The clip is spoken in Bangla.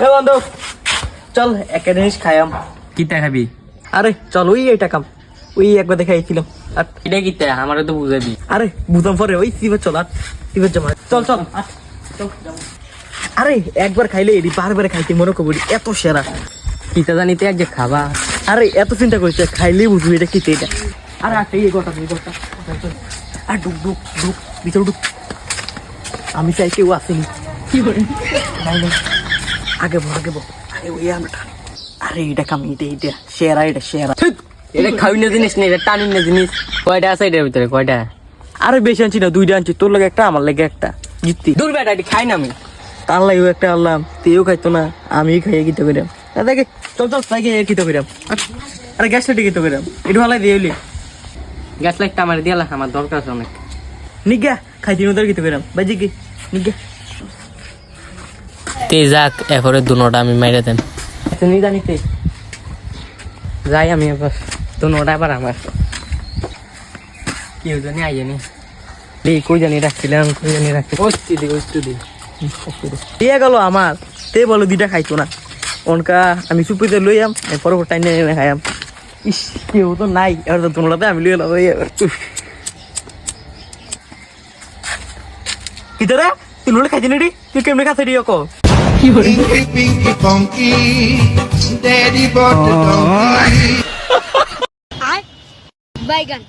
এ বন্ধু চল একটা জিনিস খাইয়াম। কিতা খাবি? আরে চল ওই এটা কাম ওই একবার দেখাইছিলাম। আর এটা কিতা আমারও তো বুঝাবি। আরে বুঝাম পরে ওই সিভে চল আর সিভে জমা চল চল আট, চল, যাবো। আরে একবার খাইলে এটি বারবার খাইতে মনে করবি এত সেরা। কিতা জানিতে এক যে খাবা। আরে এত চিন্তা করছে খাইলেই বুঝবি এটা কিতে এটা। আরে আটটা এই গোটা এই গোটা আর ঢুক ঢুক ঢুক ভিতরে ঢুক। আমি চাই কেউ আসেনি কি করে নাই নাই আগে বল আগে বল। আরে ওই আমরা আরে এটা কাম এটা সেরা এটা সেরা। এটা খাবি না জিনিস নেই, এটা টানি না জিনিস। কয়টা আছে এটার ভিতরে কয়টা? আরে বেশি আনছি না, দুইটা আনছি, তোর লাগে একটা আমার লাগে একটা জিততি। দূর বেটা এটি খাই না আমি। তার লাগেও একটা আনলাম, তুইও খাইতো না আমি খাইয়ে কিতে করিলাম। দেখে চল চল তাই কিতে করিলাম। আরে গ্যাসটা টিকিত করিলাম একটু ভালো দিয়ে হইলি গ্যাস লাইটটা আমার দিয়ে আমার দরকার আছে অনেক। নিগা খাইতি নদর কিতে করিলাম বাজি কি নিগা তে যাক এরপরে দুনোটা আমি মাইরে দেন। তুমি জানিতে যাই আমি এবার দুনোটা আবার আমার কেউ জানি আইনি কই জানি রাখছিলাম কই জানি রাখছি ওস্তি দি দিয়ে গেল আমার তে বলো দুইটা খাইতো না অনকা আমি চুপিতে লইয়াম পরপর টাইম নিয়ে খাইয়াম। ইস কেউ তো নাই এবার তো তোমরাতে আমি লইলাম ভিতরে তুই লোলে খাইছি নাকি তুই কেমনে খাইছি রে কো Pinky, pinky, funky, daddy bought the donkey. Bye, gun.